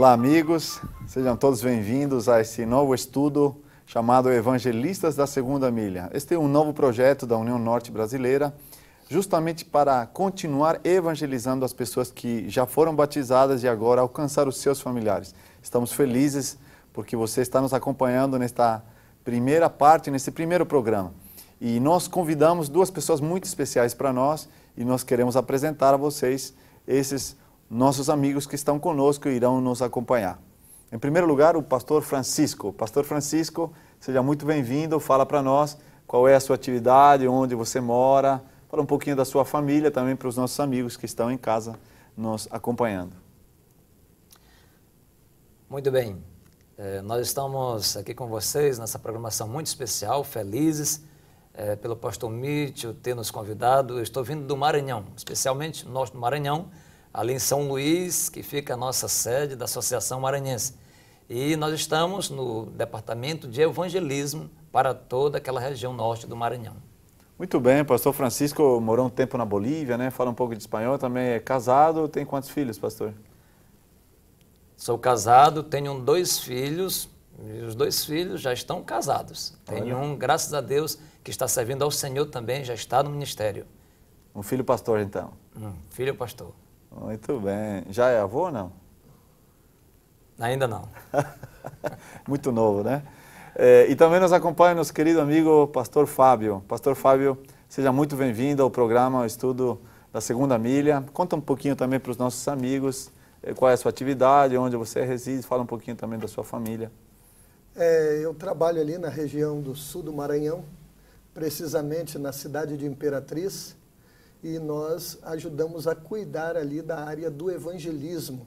Olá, amigos, sejam todos bem-vindos a esse novo estudo chamado Evangelistas da Segunda Milha. Este é um novo projeto da União Norte Brasileira, justamente para continuar evangelizando as pessoas que já foram batizadas e agora alcançar os seus familiares. Estamos felizes porque você está nos acompanhando nesta primeira parte, nesse primeiro programa. E nós convidamos duas pessoas muito especiais para nós e nós queremos apresentar a vocês esses nossos amigos que estão conosco e irão nos acompanhar. Em primeiro lugar, o pastor Francisco. Pastor Francisco, seja muito bem-vindo, fala para nós qual é a sua atividade, onde você mora, fala um pouquinho da sua família também para os nossos amigos que estão em casa nos acompanhando. Muito bem, nós estamos aqui com vocês nessa programação muito especial, felizes pelo pastor Mitchell ter nos convidado. Eu estou vindo do Maranhão, especialmente no norte do Maranhão, ali em São Luís, que fica a nossa sede da Associação Maranhense. E nós estamos no departamento de evangelismo para toda aquela região norte do Maranhão. Muito bem, pastor Francisco morou um tempo na Bolívia, né? Fala um pouco de espanhol, também é casado, tem quantos filhos, pastor? Sou casado, tenho 2 filhos, e os 2 filhos já estão casados. Tenho um, graças a Deus, que está servindo ao Senhor também, já está no ministério. Um filho pastor, então? Filho pastor. Muito bem. Já é avô ou não? Ainda não. Muito novo, né? E também nos acompanha nosso querido amigo pastor Fábio. Pastor Fábio, seja muito bem-vindo ao programa, ao estudo da Segunda Milha. Conta um pouquinho também para os nossos amigos qual é a sua atividade, onde você reside, fala um pouquinho também da sua família. Eu trabalho ali na região do sul do Maranhão, precisamente na cidade de Imperatriz, e nós ajudamos a cuidar ali da área do evangelismo,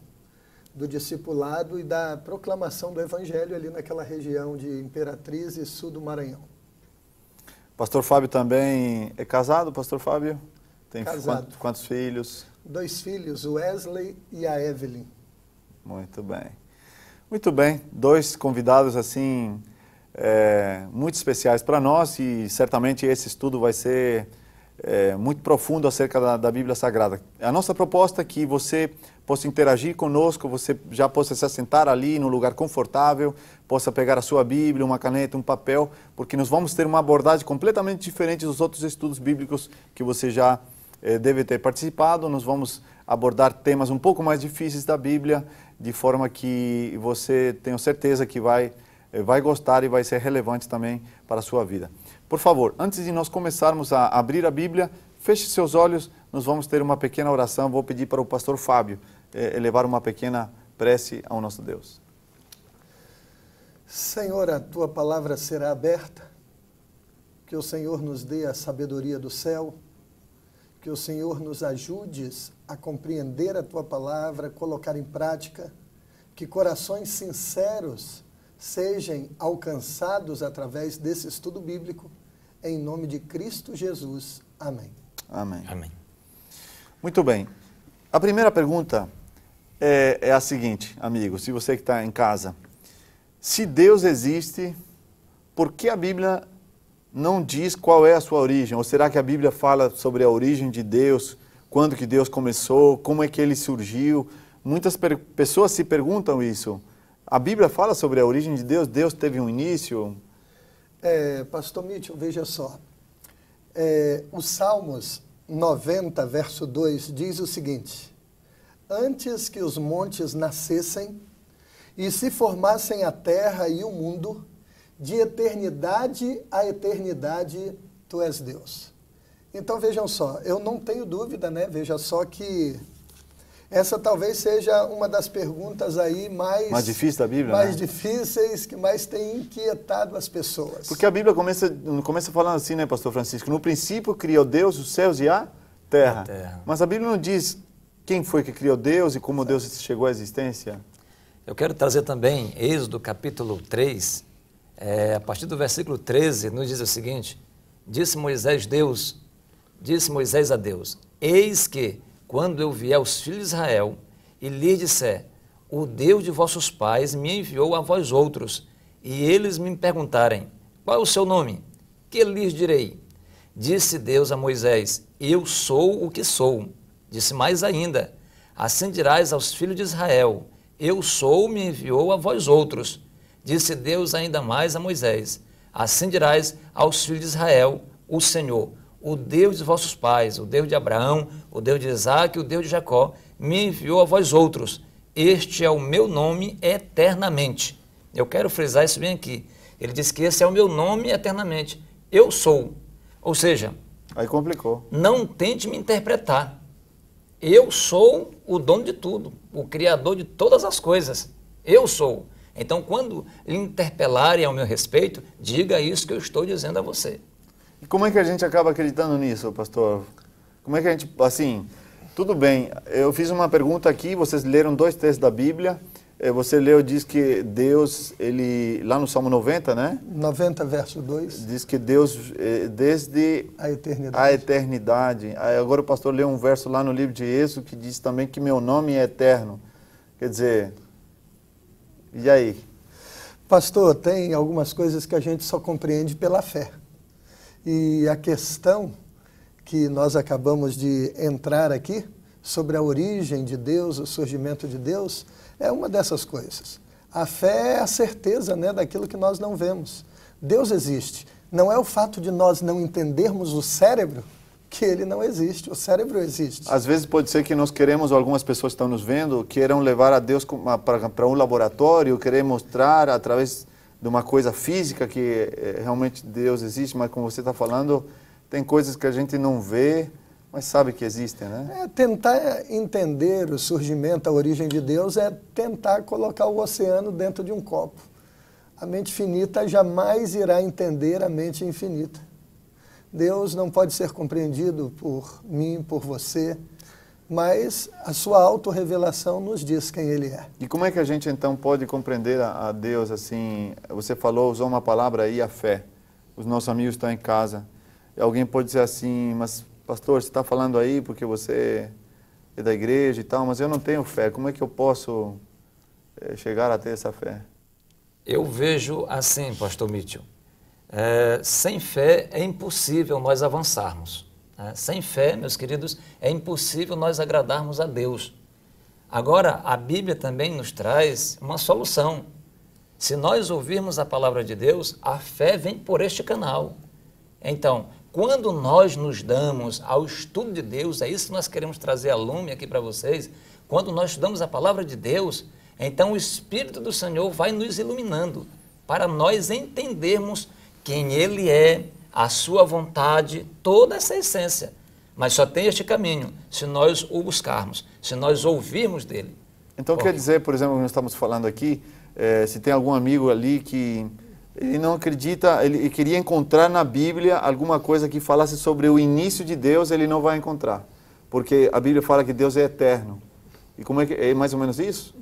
do discipulado e da proclamação do evangelho ali naquela região de Imperatriz e sul do Maranhão. Pastor Fábio também é casado, pastor Fábio? Tem casado. Quantos filhos? 2 filhos, o Wesley e a Evelyn. Muito bem. Muito bem, 2 convidados assim muito especiais para nós e certamente esse estudo vai ser muito profundo acerca da Bíblia Sagrada. A nossa proposta é que você possa interagir conosco, você já possa se assentar ali no lugar confortável, possa pegar a sua Bíblia, uma caneta, um papel, porque nós vamos ter uma abordagem completamente diferente dos outros estudos bíblicos que você já deve ter participado. Nós vamos abordar temas um pouco mais difíceis da Bíblia, de forma que você tenha certeza que vai gostar e vai ser relevante também para a sua vida. Por favor, antes de nós começarmos a abrir a Bíblia, feche seus olhos, nós vamos ter uma pequena oração. Vou pedir para o pastor Fábio elevar uma pequena prece ao nosso Deus. Senhor, a Tua palavra será aberta, que o Senhor nos dê a sabedoria do céu, que o Senhor nos ajude a compreender a Tua palavra, colocar em prática, que corações sinceros sejam alcançados através desse estudo bíblico, em nome de Cristo Jesus. Amém. Amém. Amém. Muito bem. A primeira pergunta é a seguinte, amigo, se você que está em casa. Se Deus existe, por que a Bíblia não diz qual é a sua origem? Ou será que a Bíblia fala sobre a origem de Deus, quando que Deus começou, como é que ele surgiu? Muitas pessoas se perguntam isso. A Bíblia fala sobre a origem de Deus? Deus teve um início? Pastor Mitchell, veja só. Os Salmos 90, verso 2, diz o seguinte: antes que os montes nascessem e se formassem a terra e o mundo, de eternidade a eternidade, Tu és Deus. Então vejam só, eu não tenho dúvida, né? Veja só que essa talvez seja uma das perguntas aí mais difíceis da Bíblia, mais né? difíceis, que mais tem inquietado as pessoas. Porque a Bíblia começa falando assim, né, pastor Francisco? No princípio criou Deus os céus e a terra. Mas a Bíblia não diz quem foi que criou Deus e como Deus chegou à existência. Eu quero trazer também Êxodo capítulo 3, a partir do versículo 13, nos diz o seguinte: disse Moisés a Deus, eis que, quando eu vier aos filhos de Israel e lhes disser, o Deus de vossos pais me enviou a vós outros, e eles me perguntarem, qual é o seu nome? Que lhes direi? Disse Deus a Moisés, eu sou o que sou. Disse mais ainda, assim dirás aos filhos de Israel, eu sou, me enviou a vós outros. Disse Deus ainda mais a Moisés, assim dirás aos filhos de Israel, o Senhor, o Deus de vossos pais, o Deus de Abraão, o Deus de Isaque, o Deus de Jacó, me enviou a vós outros. Este é o meu nome eternamente. Eu quero frisar isso bem aqui. Ele diz que esse é o meu nome eternamente. Eu sou. Ou seja, aí complicou. Não tente me interpretar. Eu sou o dono de tudo, o criador de todas as coisas. Eu sou. Então, quando lhe interpelarem ao meu respeito, diga isso que eu estou dizendo a você. E como é que a gente acaba acreditando nisso, pastor? Como é que a gente, assim, tudo bem, eu fiz uma pergunta aqui, vocês leram 2 textos da Bíblia, você leu, diz que Deus, ele, lá no Salmo 90, né? 90, verso 2. Diz que Deus, desde a eternidade. Aí agora o pastor leu um verso lá no livro de Êxodo que diz também que meu nome é eterno. Quer dizer, e aí? Pastor, tem algumas coisas que a gente só compreende pela fé. E a questão que nós acabamos de entrar aqui, sobre a origem de Deus, o surgimento de Deus, é uma dessas coisas. A fé é a certeza, né, daquilo que nós não vemos. Deus existe. Não é o fato de nós não entendermos o cérebro que ele não existe. O cérebro existe. Às vezes pode ser que nós queremos, ou algumas pessoas que estão nos vendo, queiram levar a Deus para um laboratório, querer mostrar através de uma coisa física que realmente Deus existe, mas como você está falando, tem coisas que a gente não vê, mas sabe que existem, né? Tentar entender o surgimento, a origem de Deus é tentar colocar o oceano dentro de um copo. A mente finita jamais irá entender a mente infinita. Deus não pode ser compreendido por mim, por você, mas a sua autorrevelação nos diz quem Ele é. E como é que a gente então pode compreender a Deus assim? Você falou, usou uma palavra aí, a fé. Os nossos amigos estão em casa. E alguém pode dizer assim, mas pastor, você está falando aí porque você é da igreja e tal, mas eu não tenho fé. Como é que eu posso chegar a ter essa fé? Eu vejo assim, pastor Mitchell. Sem fé é impossível nós avançarmos. Sem fé, meus queridos, é impossível nós agradarmos a Deus. Agora, a Bíblia também nos traz uma solução. Se nós ouvirmos a palavra de Deus, a fé vem por este canal. Então, quando nós nos damos ao estudo de Deus, é isso que nós queremos trazer a lume aqui para vocês, quando nós estudamos a palavra de Deus, então o Espírito do Senhor vai nos iluminando para nós entendermos quem Ele é, a sua vontade, toda essa essência. Mas só tem este caminho, se nós o buscarmos, se nós ouvirmos dele. Então quer dizer, por exemplo, nós estamos falando aqui, se tem algum amigo ali que ele não acredita, ele queria encontrar na Bíblia alguma coisa que falasse sobre o início de Deus, ele não vai encontrar. Porque a Bíblia fala que Deus é eterno. E como é que é mais ou menos isso?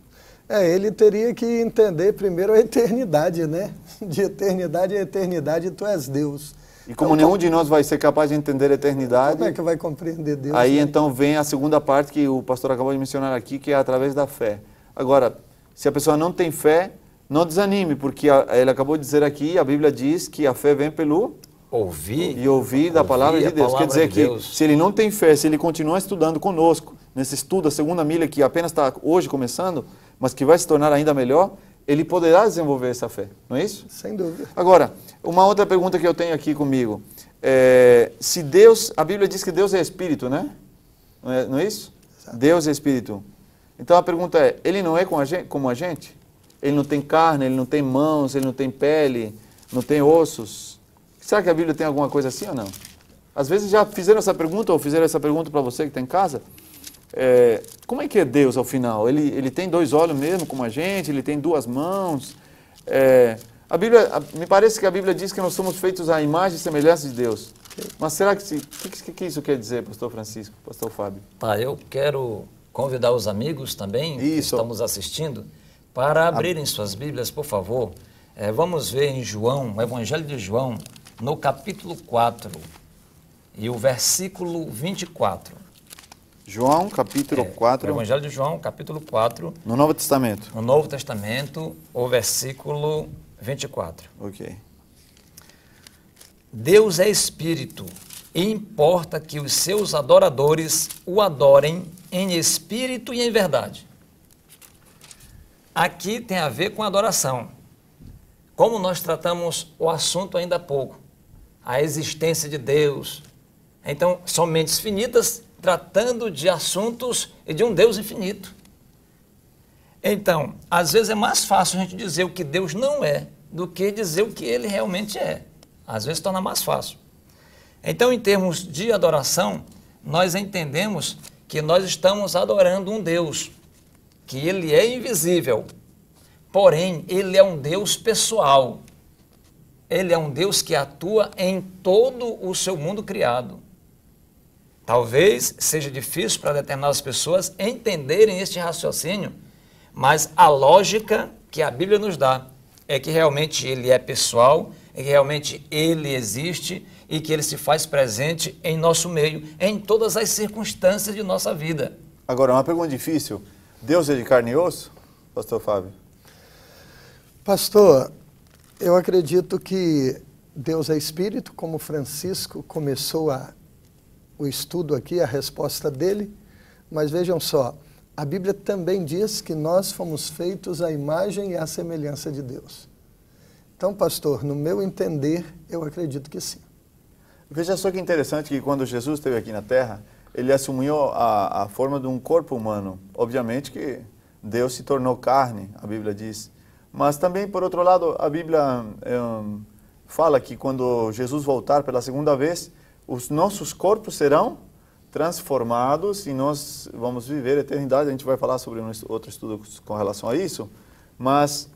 Ele teria que entender primeiro a eternidade, né? De eternidade a eternidade, tu és Deus. E como nenhum de nós vai ser capaz de entender a eternidade... Como é que vai compreender Deus? Aí né? então vem a segunda parte que o pastor acabou de mencionar aqui, que é através da fé. Agora, se a pessoa não tem fé, não desanime, porque ele acabou de dizer aqui, a Bíblia diz que a fé vem pelo... ouvir da palavra de Deus. Quer dizer que se ele não tem fé, se ele continuar estudando conosco, nesse estudo, a segunda milha, que apenas está hoje começando, mas que vai se tornar ainda melhor, ele poderá desenvolver essa fé, não é isso? Sem dúvida. Agora, uma outra pergunta que eu tenho aqui comigo, se Deus, a Bíblia diz que Deus é Espírito, né? Não é isso? Exato. Deus é Espírito. Então a pergunta é, ele não é como a gente? Ele não tem carne, ele não tem mãos, ele não tem pele, não tem ossos. Será que a Bíblia tem alguma coisa assim ou não? Às vezes já fizeram essa pergunta, ou fizeram essa pergunta para você que está em casa. Como é que é Deus ao final? Ele tem 2 olhos mesmo, como a gente, ele tem 2 mãos. A Bíblia, me parece que a Bíblia diz que nós somos feitos à imagem e semelhança de Deus. Mas será que que isso quer dizer, pastor Francisco, pastor Fábio? Eu quero convidar os amigos também que estamos assistindo para abrirem suas Bíblias, por favor. Vamos ver em João, o Evangelho de João, no capítulo 4 e o versículo 24. João, capítulo 4. O Evangelho de João, capítulo 4. No Novo Testamento. No Novo Testamento, o versículo 24. Ok. Deus é Espírito, e importa que os seus adoradores o adorem em espírito e em verdade. aqui tem a ver com adoração. Como nós tratamos o assunto ainda há pouco, a existência de Deus. Então, são mentes finitas tratando de assuntos e de um Deus infinito. Então, às vezes é mais fácil a gente dizer o que Deus não é do que dizer o que Ele realmente é. Às vezes torna mais fácil. Então, em termos de adoração, nós entendemos que nós estamos adorando um Deus, que Ele é invisível, porém, Ele é um Deus pessoal. Ele é um Deus que atua em todo o seu mundo criado. Talvez seja difícil para determinadas pessoas entenderem este raciocínio, mas a lógica que a Bíblia nos dá é que realmente Ele é pessoal, é que realmente Ele existe e que Ele se faz presente em nosso meio, em todas as circunstâncias de nossa vida. Agora, uma pergunta difícil. Deus é de carne e osso, pastor Fábio? Pastor, eu acredito que Deus é espírito, como Francisco começou o estudo aqui, a resposta dele, mas vejam só, a Bíblia também diz que nós fomos feitos à imagem e à semelhança de Deus. Então, pastor, no meu entender, eu acredito que sim. Veja só que interessante que quando Jesus esteve aqui na Terra, Ele assumiu a forma de um corpo humano. Obviamente que Deus se tornou carne, a Bíblia diz. Mas também, por outro lado, a Bíblia fala que quando Jesus voltar pela segunda vez, os nossos corpos serão transformados e nós vamos viver a eternidade. A gente vai falar sobre outro estudo com relação a isso, mas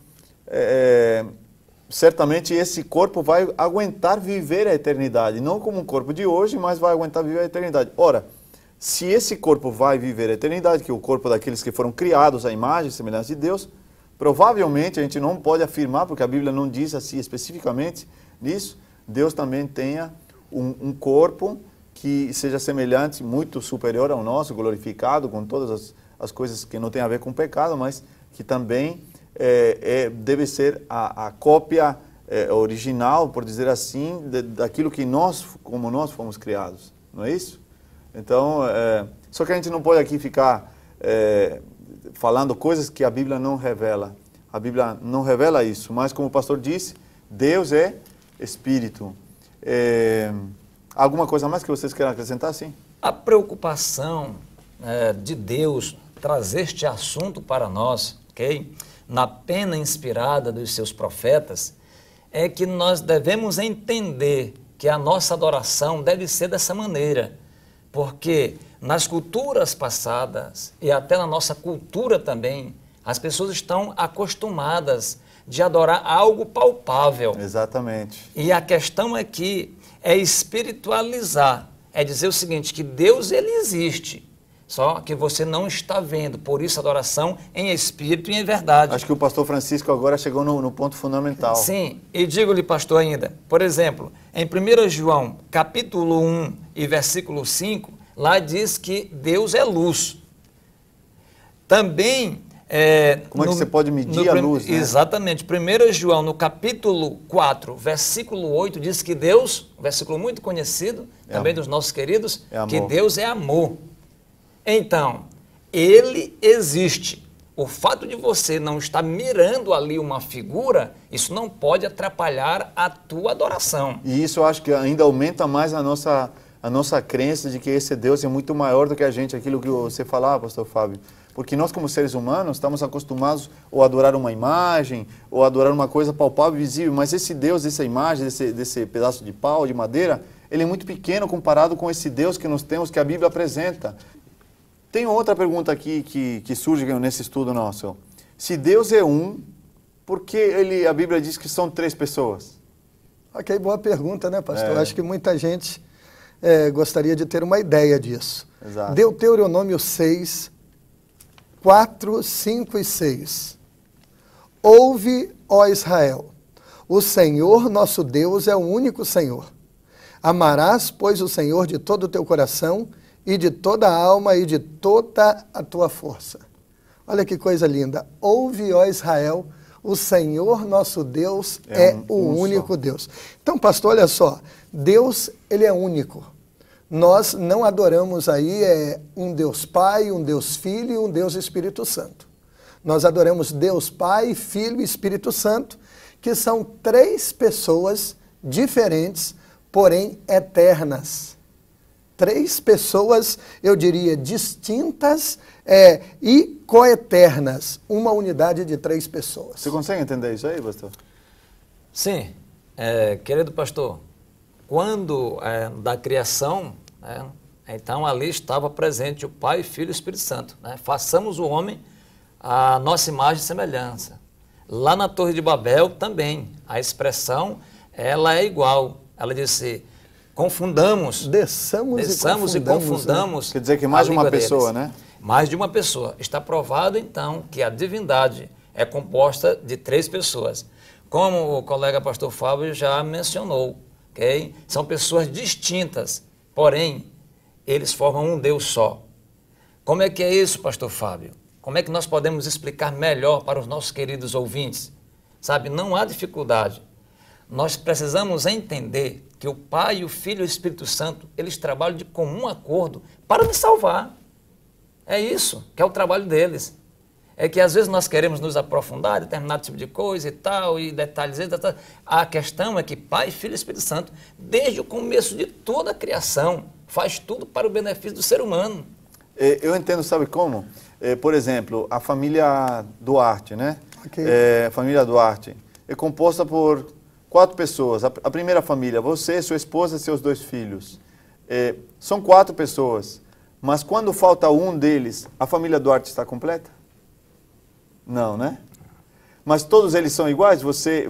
certamente esse corpo vai aguentar viver a eternidade, não como um corpo de hoje, mas vai aguentar viver a eternidade. Ora, se esse corpo vai viver a eternidade, que é o corpo daqueles que foram criados à imagem e semelhança de Deus, provavelmente a gente não pode afirmar, porque a Bíblia não diz assim especificamente nisso, Deus também tenha um corpo que seja semelhante, muito superior ao nosso, glorificado, com todas as coisas que não tem a ver com pecado, mas que também deve ser a cópia original, por dizer assim, daquilo que como nós fomos criados, não é isso? Então, só que a gente não pode aqui ficar falando coisas que a Bíblia não revela. A Bíblia não revela isso, mas como o pastor disse, Deus é Espírito. Alguma coisa mais que vocês queiram acrescentar? Sim. A preocupação de Deus trazer este assunto para nós, ok? Na pena inspirada dos seus profetas, é que nós devemos entender que a nossa adoração deve ser dessa maneira, porque nas culturas passadas e até na nossa cultura também, as pessoas estão acostumadas de adorar algo palpável. Exatamente. E a questão aqui é espiritualizar, é dizer o seguinte, que Deus ele existe, só que você não está vendo, por isso adoração em espírito e em verdade. Acho que o pastor Francisco agora chegou no ponto fundamental. Sim, e digo-lhe, pastor, ainda, por exemplo, em 1 João, capítulo 1 e versículo 5, lá diz que Deus é luz. Também... Como é que você pode medir a luz, né? Exatamente. 1 João, no capítulo 4, versículo 8, diz que Deus, um versículo muito conhecido, também dos nossos queridos, que Deus é amor. Então, Ele existe. O fato de você não estar mirando ali uma figura, isso não pode atrapalhar a tua adoração. E isso eu acho que ainda aumenta mais a nossa crença de que esse Deus é muito maior do que a gente, aquilo que você falava, pastor Fábio. Porque nós, como seres humanos, estamos acostumados ou a adorar uma imagem, ou a adorar uma coisa palpável e visível, mas esse Deus, essa imagem, desse pedaço de pau, de madeira, ele é muito pequeno comparado com esse Deus que nós temos, que a Bíblia apresenta. Tem outra pergunta aqui que surge nesse estudo nosso. Se Deus é um, por que a Bíblia diz que são 3 pessoas? Ok, boa pergunta, né, pastor? Acho que muita gente gostaria de ter uma ideia disso. Exato. Deuteronômio 6, 4, 5 e 6. Ouve, ó Israel, o Senhor nosso Deus é o único Senhor. Amarás, pois, o Senhor de todo o teu coração e de toda a alma e de toda a tua força. Olha que coisa linda. Ouve, ó Israel, o Senhor nosso Deus é o único Deus. Então, pastor, olha só, Deus, ele é único. Nós não adoramos aí um Deus Pai, um Deus Filho e um Deus Espírito Santo. Nós adoramos Deus Pai, Filho e Espírito Santo, que são 3 pessoas diferentes, porém eternas. 3 pessoas, eu diria, distintas e coeternas. Uma unidade de 3 pessoas. Você consegue entender isso aí, pastor? Sim, querido pastor, quando da criação, então ali estava presente o Pai, Filho e Espírito Santo. Façamos o homem a nossa imagem e semelhança. Lá na Torre de Babel também, a expressão ela é igual. Ela disse, confundamos. Desçamos e confundamos. Né? Quer dizer que mais de uma pessoa, né? Mais de uma pessoa. Está provado, então, que a divindade é composta de 3 pessoas. Como o colega pastor Fábio já mencionou, okay? São pessoas distintas, porém, eles formam um Deus só. Como é que é isso, pastor Fábio? Como é que nós podemos explicar melhor para os nossos queridos ouvintes? Sabe, não há dificuldade. Nós precisamos entender que o Pai, o Filho e o Espírito Santo, eles trabalham de comum acordo para nos salvar. É isso que é o trabalho deles. É que às vezes nós queremos nos aprofundar em determinado tipo de coisa e tal, e detalhes. A questão é que Pai, Filho e Espírito Santo, desde o começo de toda a criação, faz tudo para o benefício do ser humano. Eu entendo, sabe como? Por exemplo, a família Duarte, né? Okay. A família Duarte é composta por 4 pessoas. A primeira família, você, sua esposa e seus 2 filhos. São 4 pessoas. Mas quando falta um deles, a família Duarte está completa? Não, né? Mas todos eles são iguais? Você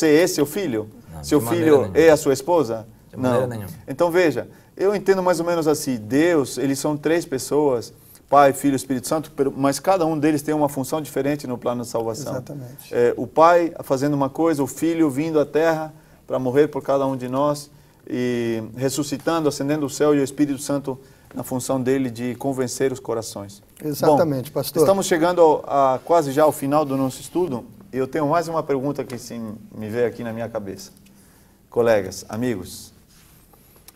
é seu filho? Não, seu filho é a sua esposa? De maneira nenhuma. Então veja, eu entendo mais ou menos assim, Deus, eles são 3 pessoas, Pai, Filho e Espírito Santo, mas cada um deles tem uma função diferente no plano de salvação. Exatamente. O Pai fazendo uma coisa, o Filho vindo à terra para morrer por cada um de nós, e ressuscitando, ascendendo o céu, e o Espírito Santo na função dele de convencer os corações. Exatamente, bom, pastor. Estamos chegando quase já ao final do nosso estudo, e eu tenho mais uma pergunta que sim, me veio aqui na minha cabeça. Colegas, amigos,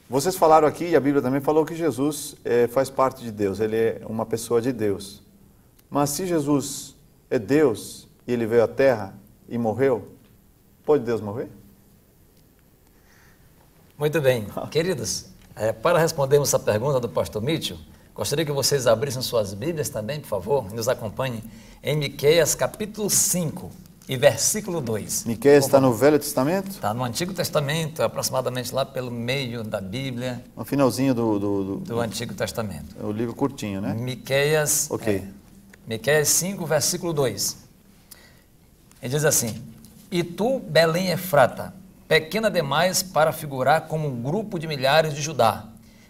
vocês falaram aqui, e a Bíblia também falou que Jesus faz parte de Deus, ele é uma pessoa de Deus. Mas se Jesus é Deus, e ele veio à terra e morreu, pode Deus morrer? Muito bem. Queridos, para respondermos essa pergunta do pastor Mitchell, gostaria que vocês abrissem suas Bíblias também, por favor, e nos acompanhem em Miqueias capítulo 5 e versículo 2. Miqueias está no Velho Testamento? Está no Antigo Testamento, aproximadamente lá pelo meio da Bíblia. No finalzinho do Antigo Testamento. É o livro curtinho, né? Miqueias, Miqueias 5, versículo 2. Ele diz assim, e tu, Belém Efrata, pequena demais para figurar como um grupo de milhares de Judá,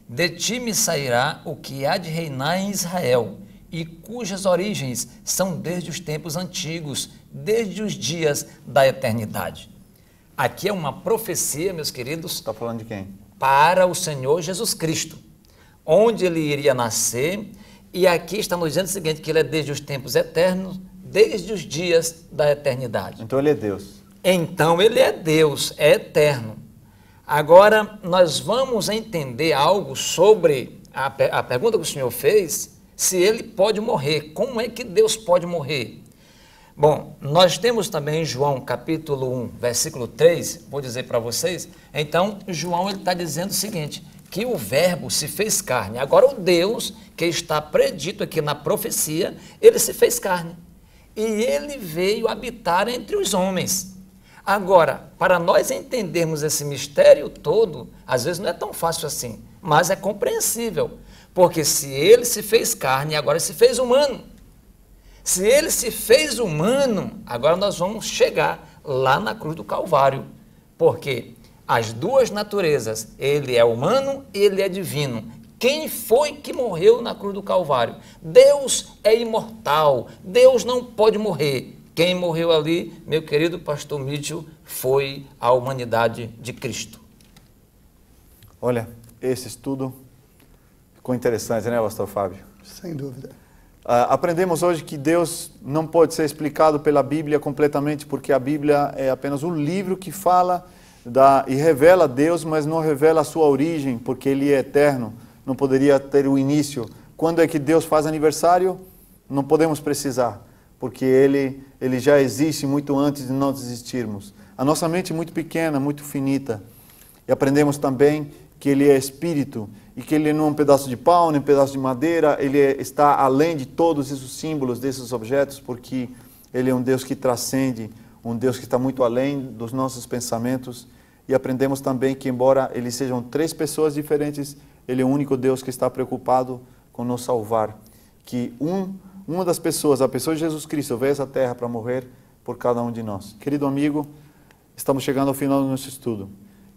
de ti me sairá o que há de reinar em Israel, e cujas origens são desde os tempos antigos, desde os dias da eternidade. Aqui é uma profecia, meus queridos. Está falando de quem? Para o Senhor Jesus Cristo, onde ele iria nascer, e aqui está nos dizendo o seguinte, que ele é desde os tempos eternos, desde os dias da eternidade. Então ele é Deus. Então ele é Deus, é eterno. Agora, nós vamos entender algo sobre a pergunta que o senhor fez, se ele pode morrer. Como é que Deus pode morrer? Bom, nós temos também João capítulo 1, versículo 3, vou dizer para vocês. Então, João está dizendo o seguinte, que o verbo se fez carne. Agora, o Deus que está predito aqui na profecia, ele se fez carne. E ele veio habitar entre os homens. Agora, para nós entendermos esse mistério todo, às vezes não é tão fácil assim, mas é compreensível. Porque se ele se fez carne, agora ele se fez humano. Se ele se fez humano, agora nós vamos chegar lá na cruz do Calvário. Porque as duas naturezas, ele é humano e ele é divino. Quem foi que morreu na cruz do Calvário? Deus é imortal, Deus não pode morrer. Quem morreu ali, meu querido pastor Mitchell, foi a humanidade de Cristo. Olha, esse estudo ficou interessante, né, pastor Fábio? Sem dúvida. Aprendemos hoje que Deus não pode ser explicado pela Bíblia completamente, porque a Bíblia é apenas um livro que fala e revela Deus, mas não revela a sua origem, porque ele é eterno, não poderia ter o início. Quando é que Deus faz aniversário? Não podemos precisar. porque Ele já existe muito antes de nós existirmos. A nossa mente é muito pequena, muito finita. E aprendemos também que Ele é Espírito e que Ele não é um pedaço de pau, nem um pedaço de madeira, Ele está além de todos esses símbolos, desses objetos, porque Ele é um Deus que transcende, um Deus que está muito além dos nossos pensamentos. E aprendemos também que, embora Eles sejam três pessoas diferentes, Ele é o único Deus que está preocupado com nos salvar. Que uma das pessoas, a pessoa de Jesus Cristo, veio a essa terra para morrer por cada um de nós. Querido amigo, estamos chegando ao final do nosso estudo.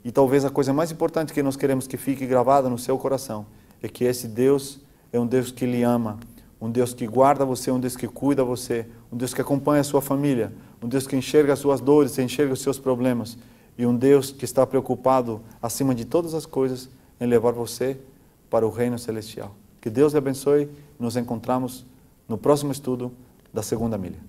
E talvez a coisa mais importante que nós queremos que fique gravada no seu coração é que esse Deus é um Deus que lhe ama, um Deus que guarda você, um Deus que cuida você, um Deus que acompanha a sua família, um Deus que enxerga as suas dores, enxerga os seus problemas, e um Deus que está preocupado, acima de todas as coisas, em levar você para o reino celestial. Que Deus lhe abençoe. Nos encontramos no próximo estudo da Segunda Milha.